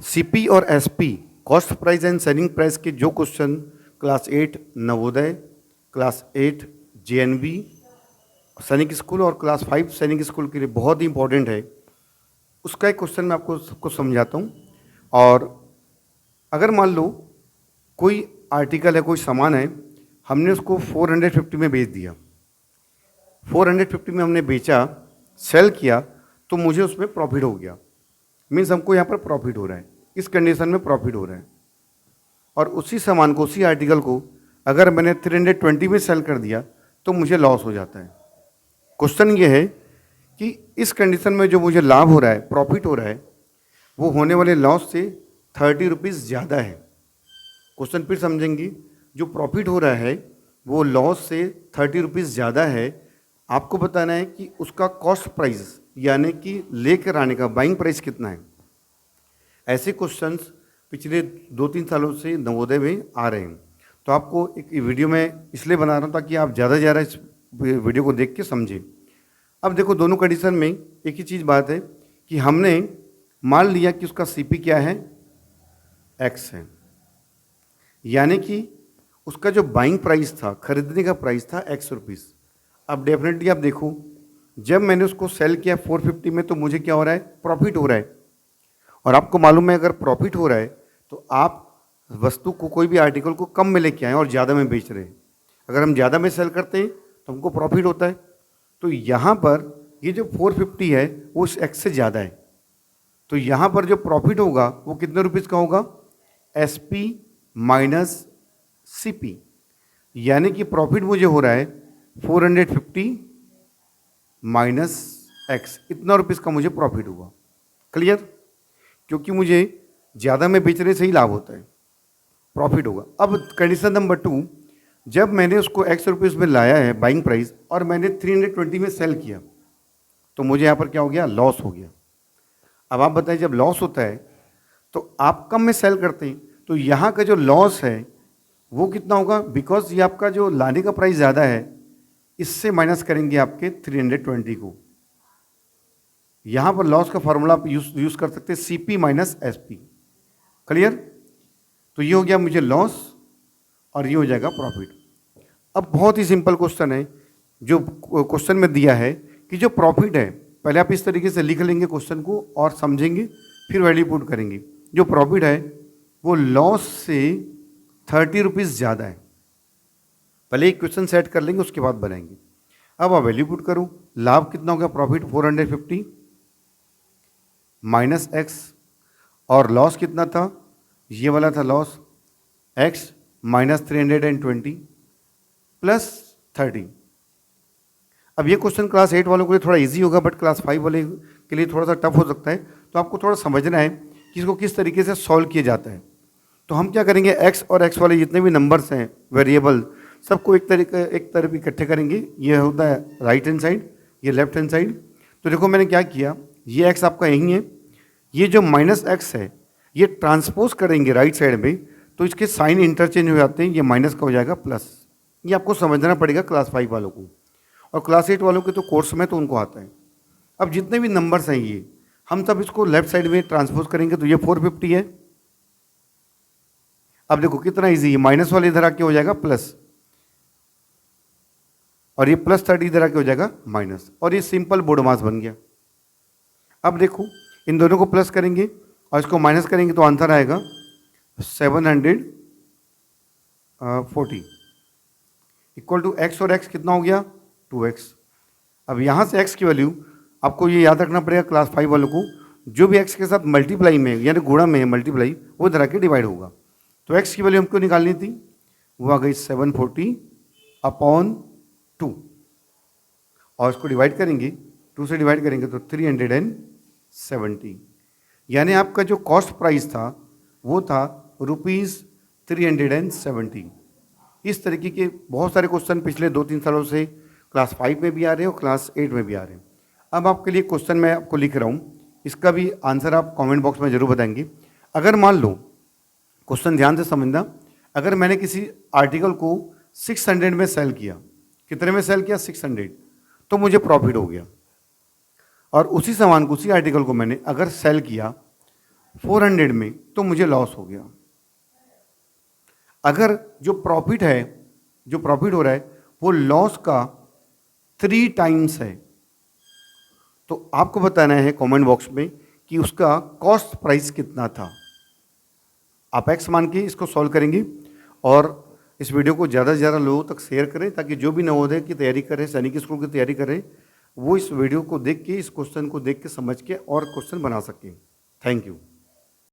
CP और SP cost price and selling price के जो question class 8 Navodaya, class 8 JNV सैनिक स्कूल और क्लास 5 सैनिक स्कूल के लिए बहुत ही इंपॉर्टेंट है, उसका एक क्वेश्चन मैं आपको सबको समझाता हूँ। और अगर मान लो कोई आर्टिकल है, कोई सामान है, हमने उसको 450 में बेच दिया, 450 में हमने बेचा, सेल किया, तो मुझे उसमें प्रॉफिट हो गया। मीन्स हमको यहाँ पर प्रॉफिट हो रहा है, इस कंडीशन में प्रॉफिट हो रहा है। और उसी सामान को, उसी आर्टिकल को अगर मैंने 320 में सेल कर दिया तो मुझे लॉस हो जाता है। क्वेश्चन ये है कि इस कंडीशन में जो मुझे लाभ हो रहा है, प्रॉफिट हो रहा है, वो होने वाले लॉस से 30 रुपीज़ ज़्यादा है। क्वेश्चन फिर समझेंगे, जो प्रॉफिट हो रहा है वो लॉस से 30 रुपीज़ ज़्यादा है। आपको बताना है कि उसका कॉस्ट प्राइस यानी कि लेकर आने का बाइंग प्राइस कितना है। ऐसे क्वेश्चंस पिछले 2-3 सालों से नवोदय में आ रहे हैं। तो आपको एक वीडियो में इसलिए बना रहा हूँ ताकि आप ज़्यादा से ज़्यादा इस वीडियो को देख के समझें। अब देखो, दोनों कंडीशन में एक ही चीज़ बात है कि हमने मान लिया कि उसका सीपी क्या है, एक्स है, यानी कि उसका जो बाइंग प्राइस था, खरीदने का प्राइस था एक्स रुपीज़। अब डेफिनेटली आप देखो, जब मैंने उसको सेल किया 450 में तो मुझे क्या हो रहा है, प्रॉफिट हो रहा है। और आपको मालूम है अगर प्रॉफिट हो रहा है तो आप वस्तु को, कोई भी आर्टिकल को कम में लेके आए और ज़्यादा में बेच रहे हैं। अगर हम ज़्यादा में सेल करते हैं तो हमको प्रॉफिट होता है। तो यहाँ पर ये जो 450 है वो उस एक्स से ज़्यादा है, तो यहाँ पर जो प्रॉफिट होगा वो कितने रुपीज़ का होगा, एसपी माइनस सीपी, यानी कि प्रॉफिट मुझे हो रहा है 450 माइनस एक्स, इतना रुपीज़ का मुझे प्रॉफिट हुआ। क्लियर? क्योंकि मुझे ज़्यादा में बेचने से ही लाभ होता है, प्रॉफिट होगा। अब कंडीशन नंबर 2, जब मैंने उसको एक्स रुपीज़ में लाया है बाइंग प्राइस और मैंने 320 में सेल किया तो मुझे यहाँ पर क्या हो गया, लॉस हो गया। अब आप बताइए, जब लॉस होता है तो आप कम में सेल करते हैं, तो यहाँ का जो लॉस है वो कितना होगा, बिकॉज ये आपका जो लाने का प्राइस ज़्यादा है, इससे माइनस करेंगे आपके 320 को। यहाँ पर लॉस का फॉर्मूला आप यूज़ कर सकते हैं, सीपी माइनस एसपी। क्लियर? तो ये हो गया मुझे लॉस और ये हो जाएगा प्रॉफिट। अब बहुत ही सिंपल क्वेश्चन है जो क्वेश्चन में दिया है कि जो प्रॉफिट है, पहले आप इस तरीके से लिख लेंगे क्वेश्चन को और समझेंगे, फिर वैल्यू पुट करेंगे। जो प्रॉफिट है वो लॉस से 30 रुपीज़ ज़्यादा है। पहले एक क्वेश्चन सेट कर लेंगे, उसके बाद बनाएंगे। अब आप वैल्यू पुट करो, लाभ कितना हो गया, प्रॉफिट 450 माइनस एक्स, और लॉस कितना था, ये वाला था लॉस, एक्स माइनस 320 प्लस 30। अब ये क्वेश्चन क्लास 8 वालों के लिए थोड़ा इजी होगा, बट क्लास 5 वाले के लिए थोड़ा सा टफ हो सकता है। तो आपको थोड़ा समझना है कि इसको किस तरीके से सॉल्व किया जाता है। तो हम क्या करेंगे, एक्स और एक्स वाले जितने भी नंबर्स हैं, वेरिएबल, सबको एक तरफ इकट्ठे करेंगे। ये होता है राइट हैंड साइड, ये लेफ्ट हैंड साइड। तो देखो मैंने क्या किया, ये एक्स आपका यही है, ये जो माइनस एक्स है ये ट्रांसपोज करेंगे राइट साइड में, तो इसके साइन इंटरचेंज हो जाते हैं, ये माइनस का हो जाएगा प्लस। ये आपको समझना पड़ेगा क्लास 5 वालों को, और क्लास 8 वालों के तो कोर्स में तो उनको आता है। अब जितने भी नंबर्स हैं ये हम सब इसको लेफ्ट साइड में ट्रांसपोज करेंगे, तो ये 450 है। अब देखो कितना इजी है, माइनस वाले इधर आके हो जाएगा प्लस, और ये प्लस 30 इधर आके हो जाएगा माइनस, और ये सिंपल बोर्ड मास बन गया। अब देखो इन दोनों को प्लस करेंगे और इसको माइनस करेंगे तो आंसर आएगा 740 इक्वल टू एक्स, और एक्स कितना हो गया, 2x। अब यहाँ से x की वैल्यू आपको ये याद रखना पड़ेगा क्लास 5 वालों को, जो भी x के साथ मल्टीप्लाई में यानी गुणा में है, मल्टीप्लाई वो इधर आके डिवाइड होगा। तो x की वैल्यू हमको निकालनी थी, वो आ गई 740 अपॉन 2, और इसको डिवाइड करेंगे, 2 से डिवाइड करेंगे तो 370, यानी आपका जो कॉस्ट प्राइस था वो था ₹370। इस तरीके के बहुत सारे क्वेश्चन पिछले 2-3 सालों से क्लास 5 में भी आ रहे हैं और क्लास 8 में भी आ रहे हैं। अब आपके लिए क्वेश्चन मैं आपको लिख रहा हूँ, इसका भी आंसर आप कमेंट बॉक्स में ज़रूर बताएंगे। अगर मान लो, क्वेश्चन ध्यान से समझना, अगर मैंने किसी आर्टिकल को 600 में सेल किया, कितने में सेल किया, 600, तो मुझे प्रॉफिट हो गया। और उसी सामान को, उसी आर्टिकल को मैंने अगर सेल किया 400 में, तो मुझे लॉस हो गया। अगर जो प्रॉफिट हो रहा है वो लॉस का 3 टाइम्स है, तो आपको बताना है कमेंट बॉक्स में कि उसका कॉस्ट प्राइस कितना था। आप एक्स मान के इसको सॉल्व करेंगे और इस वीडियो को ज़्यादा से ज़्यादा लोगों तक शेयर करें, ताकि जो भी नवोदय की तैयारी करें, सैनिक स्कूल की तैयारी करें, वो इस वीडियो को देख के, इस क्वेश्चन को देख के समझ के और क्वेश्चन बना सकें। Thank you.